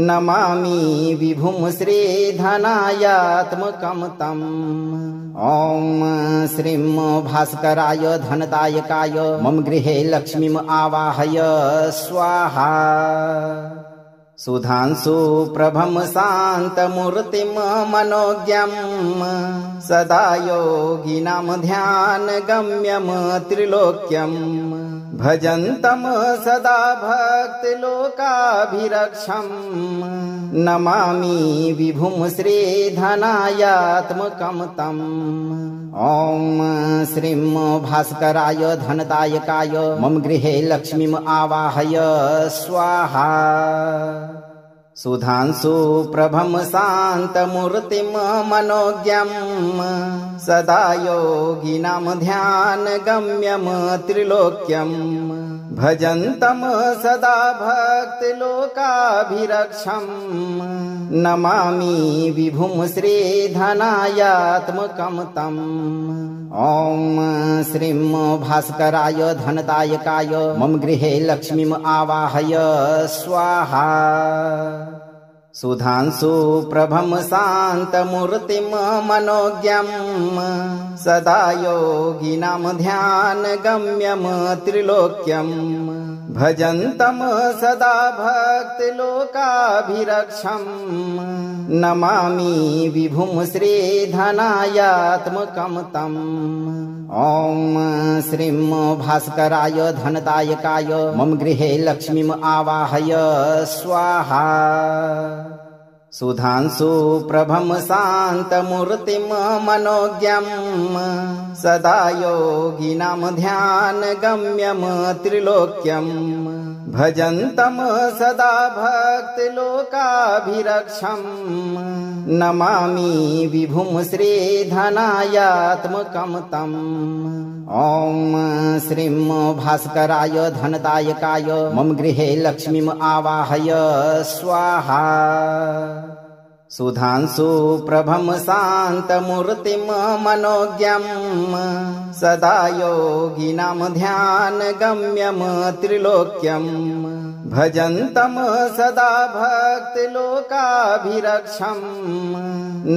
नमामि विभुं श्रीधनायात्मकं तम्। ॐ श्रीं भास्कराय धनदायकाय मम गृहे लक्ष्मीम् आवाहय स्वाहा। सुधांशु प्रभं शान्तमूर्तिं मनोज्ञं सदा योगिनां ध्यानगम्यं त्रिलोक्यं भजन्तं सदा भक्तिलोकाभिरक्षं नमामि विभुं श्रीधनायात्मकं तम्। ॐ श्रीं भास्कराय धनदायकाय मम गृहे लक्ष्मीम् आवाहय स्वाहा। सुधांशु प्रभं शान्तमूर्तिं मनोज्ञं सदा योगिनां ध्यानगम्यं त्रिलोक्यं भजन्तं सदा भक्तिलोकाभिरक्षं नमामि विभुं श्रीधनायात्मकं तम्। ॐ श्रीं भास्कराय धनदायकाय मम गृहे लक्ष्मीम् आवाहय स्वाहा। सुधांशु प्रभं शान्तमूर्तिं मनोज्ञं सदा योगिनां ध्यानगम्यं त्रिलोक्यं भजन्तं सदा भक्तिलोकाभिरक्षं नमामि विभुं श्रीधनायात्मकं तम्। ॐ श्रीं भास्कराय धनदायकाय मम गृहे लक्ष्मीम् आवाहय स्वाहा। सुधांशु प्रभं शान्तमूर्तिं मनोज्ञं सदा योगिनां ध्यानगम्यं त्रिलोक्यं भजन्तं सदा भक्तिलोकाभिरक्षं नमामि विभुं श्रीधनायात्मकं तम्। ॐ श्रीं भास्कराय धनदायकाय मम गृहे लक्ष्मीम् आवाहय स्वाहा। सुधांशु प्रभं शान्तमूर्तिं मनोज्ञं सदा योगिनां ध्यानगम्यं त्रिलोक्यं भजन्तं सदा भक्तिलोकाभिरक्षं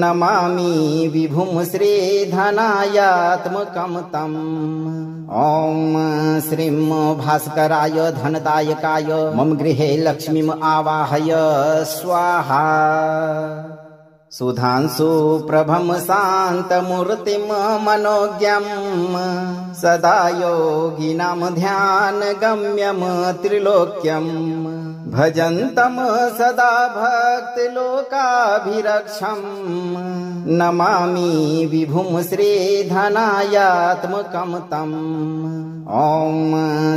नमामि विभुं श्रीधनायात्मकं तम्। ॐ श्रीं भास्कराय धनदायकाय मम गृहे लक्ष्मीम् आवाहय स्वाहा। सुधांशु प्रभं शान्तमूर्तिं मनोज्ञं सदा योगिनां ध्यानगम्यं त्रिलोक्यं भजन्तं सदा भक्तिलोकाभिरक्षम् नमामि विभुं श्रीधनायात्मकं तम्। ॐ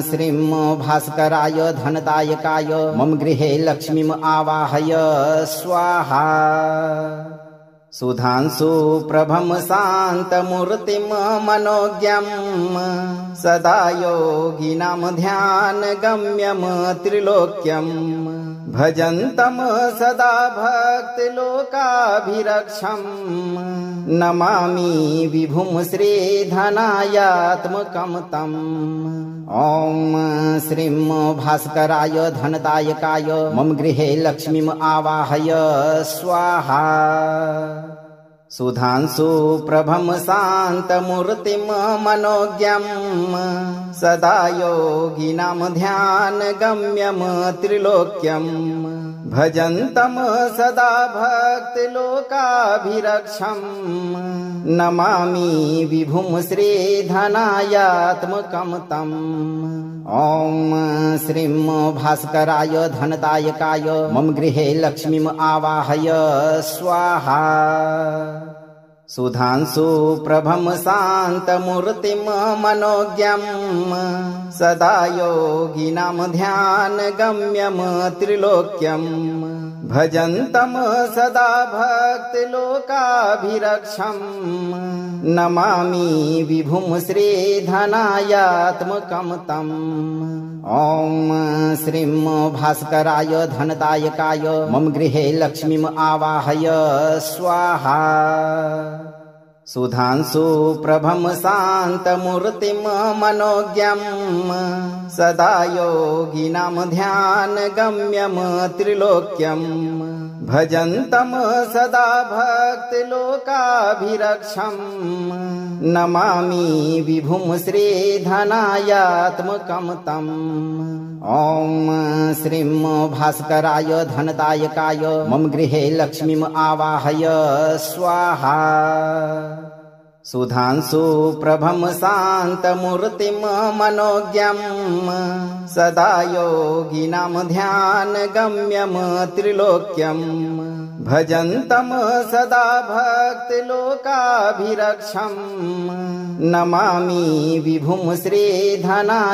श्रीं भास्कराय धनदायकाय मम गृहे लक्ष्मीम् आवाहय स्वाहा। सुधांशु प्रभं शान्तमूर्तिं मनोज्ञं सदा योगिनां ध्यानगम्यं त्रिलोक्यं भजन्तं सदा भक्तिलोकाभिरक्षम् नमामि विभुं श्रीधनायात्मकं तम्। ॐ श्रीं भास्कराय धनदायकाय मम गृहे लक्ष्मीम् आवाहय स्वाहा। सुधांशु प्रभं शान्तमूर्तिं मनोज्ञं सदा योगिनां ध्यानगम्यं त्रिलोक्यं भजन्तं सदा भक्तिलोकाभिरक्षम् नमामि विभुं श्रीधनायात्मकं तम्। ॐ श्रीं भास्कराय धनदायकाय मम गृहे लक्ष्मीम् आवाहय स्वाहा। सुधांशु प्रभं शान्तमूर्तिं मनोज्ञं सदा योगिनां ध्यानगम्यं त्रिलोक्यं भजन्तं सदा भक्तिलोकाभिरक्षम् नमामि विभुं श्रीधनायात्मकं तम्। ॐ श्रीं भास्कराय धनदायकाय मम गृहे लक्ष्मीम् आवाहय स्वाहा। सुधांशु प्रभं शान्तमूर्तिं मनोज्ञं सदा योगिनां ध्यानगम्यं त्रिलोक्यं भजन्तं सदा भक्तिलोकाभिरक्षम् नमामि विभुं श्रीधनायात्मकं तम्। ॐ श्रीं भास्कराय धनदायकाय मम गृहे लक्ष्मीम् आवाहय स्वाहा। सुधांशु प्रभं शान्तमूर्तिं मनोज्ञं सदा योगिनां ध्यानगम्यं त्रिलोक्यं भजन्तं सदा भक्तिलोकाभिरक्षम् नमामि विभुं श्रीधनायात्मकं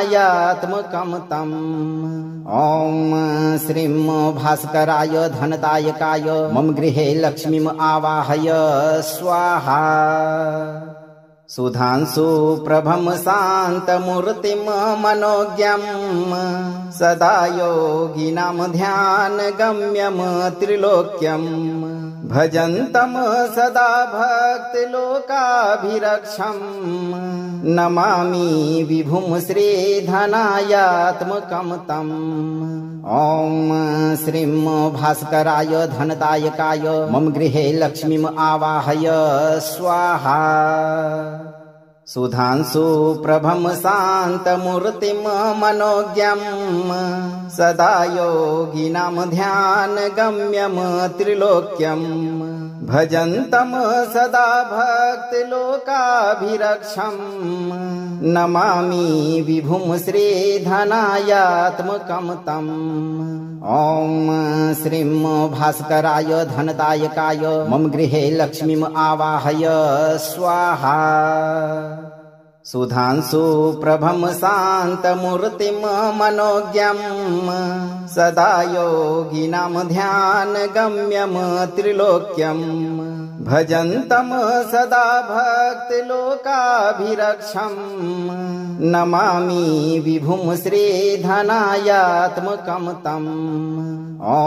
तम्। ॐ श्रीं भास्कराय धनदायकाय मम गृहे लक्ष्मीम् आवाहय स्वाहा। सुधांशु प्रभं शान्तमूर्तिं मनोज्ञं सदा योगिनां ध्यानगम्यं त्रिलोक्यं भजन्तं सदा भक्तिलोकाभिरक्षम् नमामि विभुं श्रीधनायात्मकं तम्। ॐ श्रीं भास्कराय धनदायकाय मम गृहे लक्ष्मीम् आवाहय स्वाहा। सुधांशु प्रभं शान्तमूर्तिं मनोज्ञं सदा योगिनां ध्यानगम्यं त्रिलोक्यं भजन्तं सदा भक्तिलोकाभिरक्षम् नमामि विभुं श्रीधनायात्मकं तम्। ॐ श्रीं भास्कराय धनदायकाय मम गृहे लक्ष्मीम् आवाहय स्वाहा। सुधांशु प्रभं शान्तमूर्तिं मनोज्ञं सदा योगिनां ध्यानगम्यं त्रिलोक्यं भजन्तं सदा भक्तिलोकाभिरक्षम् नमामि विभुं श्रीधनायात्मकं तम्। ॐ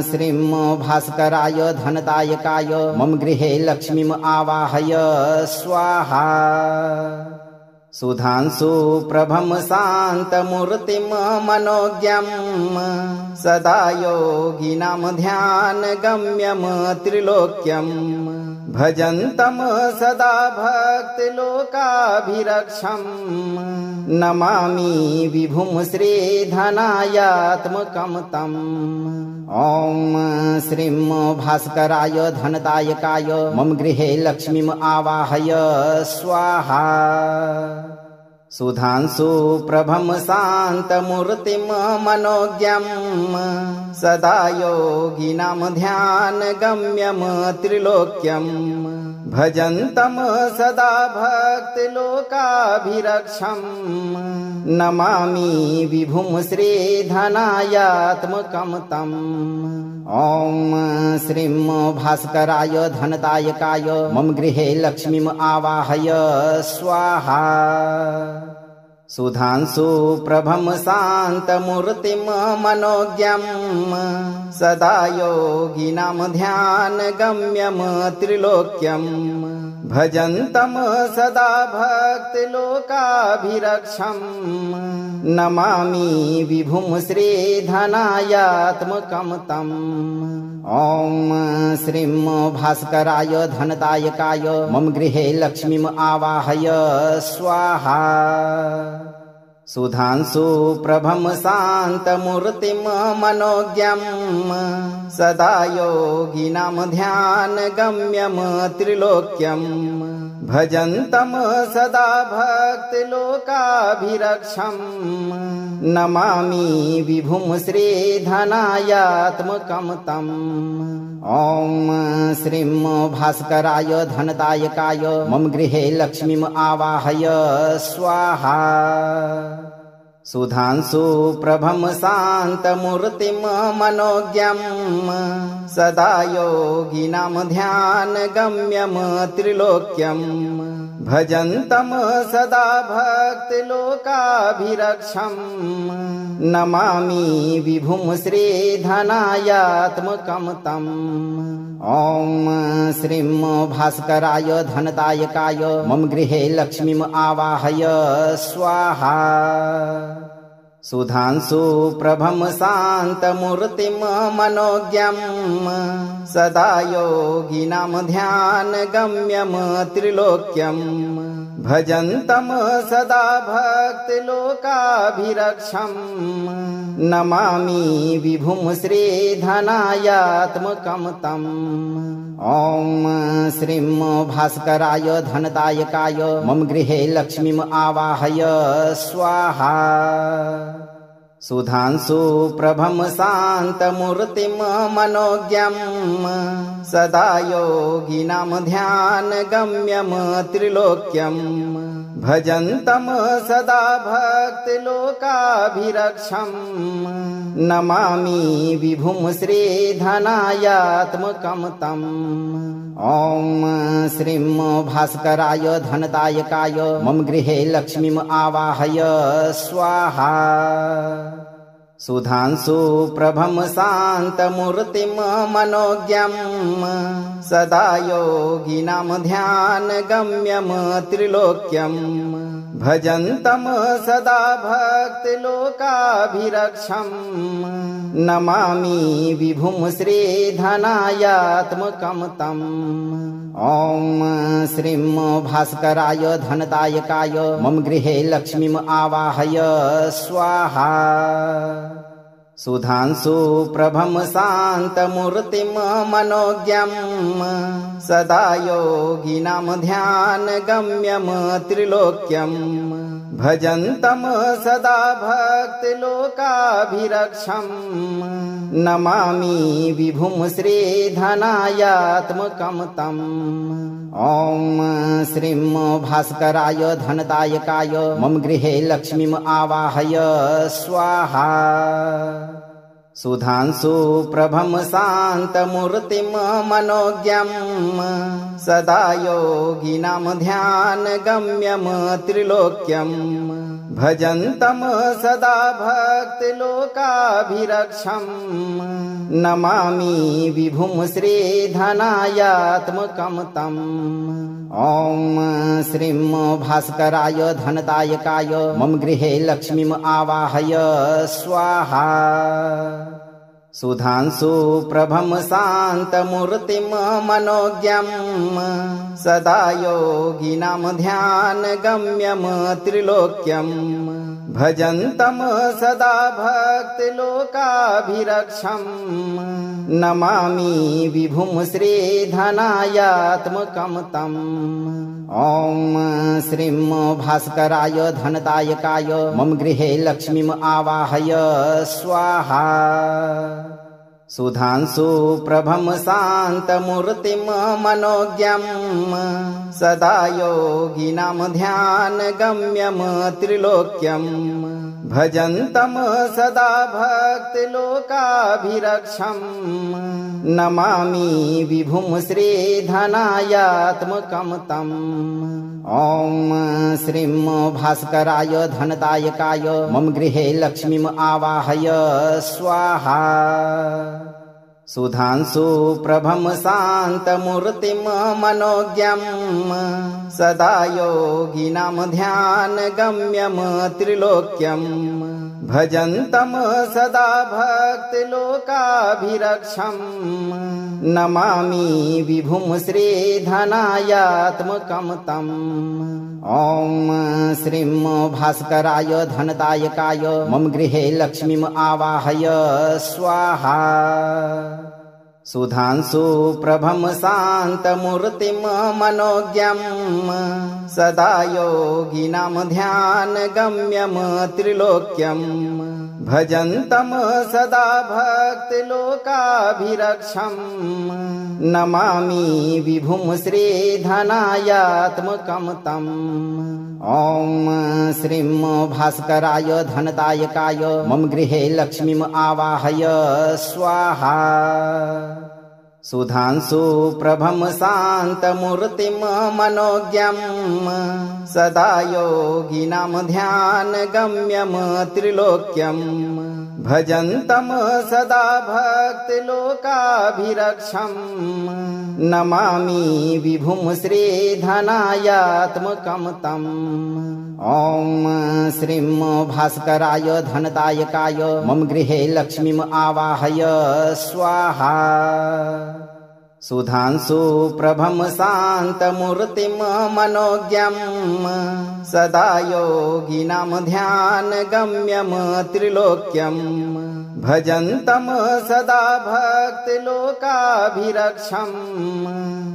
श्रीं भास्कराय धनदायकाय मम गृहे लक्ष्मीम् आवाहय स्वाहा। सुधांशु प्रभं शान्तमूर्तिं मनोज्ञं सदा योगिनां ध्यानगम्यं त्रिलोक्यं भजन्तं सदा भक्तिलोकाभिरक्षम् नमामि विभुं श्रीधनायात्मकं तम्। ॐ श्रीं भास्कराय धनदायकाय मम गृहे लक्ष्मीम् आवाहय स्वाहा। सुधांशु प्रभं शान्तमूर्तिं मनोज्ञं सदा योगिनां ध्यानगम्यं त्रिलोक्यं भजन्तं सदा भक्तिलोकाभिरक्षं नमामि विभुं श्रीधनायात्मकं तम्। ॐ श्रीं भास्कराय धनदायकाय मम गृहे लक्ष्मीम् आवाहय स्वाहा। सुधांशु प्रभं शान्तमूर्तिं मनोज्ञं सदा योगिनां ध्यानगम्यं त्रिलोक्यं भजन्तं सदा भक्तिलोकाभिरक्षं नमामि विभुं श्रीधनायात्मकं तम्। ॐ श्रीं भास्कराय धनदायकाय मम गृहे लक्ष्मीम् आवाहय स्वाहा। सुधांशु प्रभं शान्तमूर्तिं मनोज्ञं सदा योगिनां ध्यानगम्यं त्रिलोक्यं भजन्तं सदा भक्तिलोकाभिरक्षं नमामि विभुं श्रीधनायात्मकं तम्। ॐ श्रीं भास्कराय धनदायकाय मम गृहे लक्ष्मीम् आवाहय स्वाहा। सुधांशु प्रभं शान्तमूर्तिं मनोज्ञं सदा योगिनां ध्यानगम्यं त्रिलोक्यं भजन्तं सदा भक्तिलोकाभिरक्षं नमामि विभुं श्रीधनायात्मकं तम्। ॐ श्रीं भास्कराय धनदायकाय मम गृहे लक्ष्मीम् आवाहय स्वाहा। सुधांशु प्रभं शान्तमूर्तिं मनोज्ञं सदा योगिनां ध्यानगम्यं त्रिलोक्यं भजन्तं सदा भक्तिलोकाभिरक्षं नमामि विभुं श्रीधनायात्मकं तम्। ॐ श्रीं भास्कराय धनदायकाय मम गृहे लक्ष्मीम् आवाहय स्वाहा। सुधांशु प्रभं शान्तमूर्तिं मनोज्ञं सदा योगिनां ध्यानगम्यं त्रिलोक्यं भजन्तं सदा भक्तिलोकाभिरक्षं नमामि विभुं श्रीधनायात्मकं तम्। ॐ श्रीं भास्कराय धनदायकाय मम गृहे लक्ष्मीम् आवाहय स्वाहा। सुधांशु प्रभं शान्तमूर्तिं मनोज्ञं सदा योगिनां ध्यानगम्यं त्रिलोक्यं भजन्तं सदा भक्तिलोकाभिरक्षं नमामि विभुं श्रीधनायात्मकं तम्। ॐ श्रीं भास्कराय धनदायकाय मम गृहे लक्ष्मीम् आवाहय स्वाहा। सुधांशु प्रभं शान्तमूर्तिं मनोज्ञं सदा योगिनां ध्यानगम्यं त्रिलोक्यं भजन्तं सदा भक्तिलोकाभिरक्षं नमामि विभुं श्रीधनायात्मकं तम्। ॐ श्रीं भास्कराय धनदायकाय मम गृहे लक्ष्मीम् आवाहय स्वाहा। सुधांशु प्रभं शान्तमूर्तिं मनोज्ञं सदा योगिनां ध्यानगम्यं त्रिलोक्यं भजन्तं सदा भक्तिलोकाभिरक्षं नमामि विभुं श्रीधनायात्मकं तम्। ॐ श्रीं भास्कराय धनदायकाय मम गृहे लक्ष्मीम् आवाहय स्वाहा। सुधांशु प्रभं शान्तमूर्तिं मनोज्ञं सदा योगिनां ध्यानगम्यं त्रिलोक्यं भजन्तम् सदा भक्तिलोकाभिरक्षम् नमामि विभुं श्रीधनायात्मकं तम्। ॐ श्रीं भास्कराय धनदायकाय मम गृहे लक्ष्मीम् आवाहय स्वाहा। सुधांशु प्रभं शान्तमूर्तिं मनोज्ञं सदा योगिनां ध्यानगम्यं त्रिलोक्यं भजन्तं सदा भक्तिलोकाभिरक्षं नमामि विभुं श्रीधनायात्मकं तम्। ॐ श्रीं भास्कराय धनदायकाय मम गृहे लक्ष्मीम् आवाहय स्वाहा। सुधांशु प्रभं शान्तमूर्तिं मनोज्ञं सदा योगिनां ध्यानगम्यं त्रिलोक्यं भजन्तं सदा भक्तिलोकाभिरक्षं नमामि विभुं श्रीधनायात्मकं तम्। ॐ श्रीं भास्कराय धनदायकाय मम गृहे लक्ष्मीम् आवाहय स्वाहा। सुधांशु प्रभं शान्तमूर्तिं मनोज्ञं सदा योगिनां ध्यानगम्यं त्रिलोक्यं भजन्तं सदा भक्तिलोकाभिरक्षं नमामि विभुं श्रीधनायात्मकं तम्। ॐ श्रीं भास्कराय धनदायकाय मम गृहे लक्ष्मीम् आवाहय स्वाहा। सुधांशु प्रभं शान्तमूर्तिं मनोज्ञं सदा योगिनां ध्यानगम्यं त्रिलोक्यं भजन्तं सदा भक्तिलोकाभिरक्षं नमामि विभुं श्रीधनायात्मकं तम्। ॐ श्रीं भास्कराय धनदायकाय मम गृहे लक्ष्मीम् आवाहय स्वाहा। सुधांशु प्रभं शान्तमूर्तिं मनोज्ञं सदा योगिनां ध्यानगम्यं त्रिलोक्यं भजन्तं सदा भक्तिलोकाभिरक्षं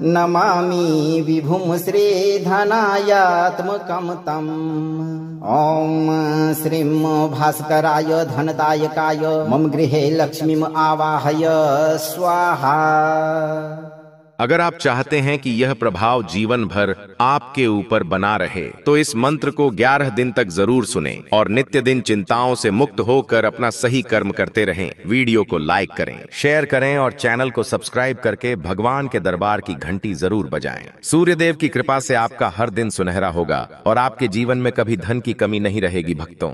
नमामि विभुं श्रीधनायात्मकं तम्। ॐ श्रीं भास्कराय धनदायकाय मम गृहे लक्ष्मीम् आवाहय स्वाहा। अगर आप चाहते हैं कि यह प्रभाव जीवन भर आपके ऊपर बना रहे तो इस मंत्र को 11 दिन तक जरूर सुनें और नित्य दिन चिंताओं से मुक्त होकर अपना सही कर्म करते रहें। वीडियो को लाइक करें, शेयर करें और चैनल को सब्सक्राइब करके भगवान के दरबार की घंटी जरूर बजाएं। सूर्यदेव की कृपा से आपका हर दिन सुनहरा होगा और आपके जीवन में कभी धन की कमी नहीं रहेगी भक्तों।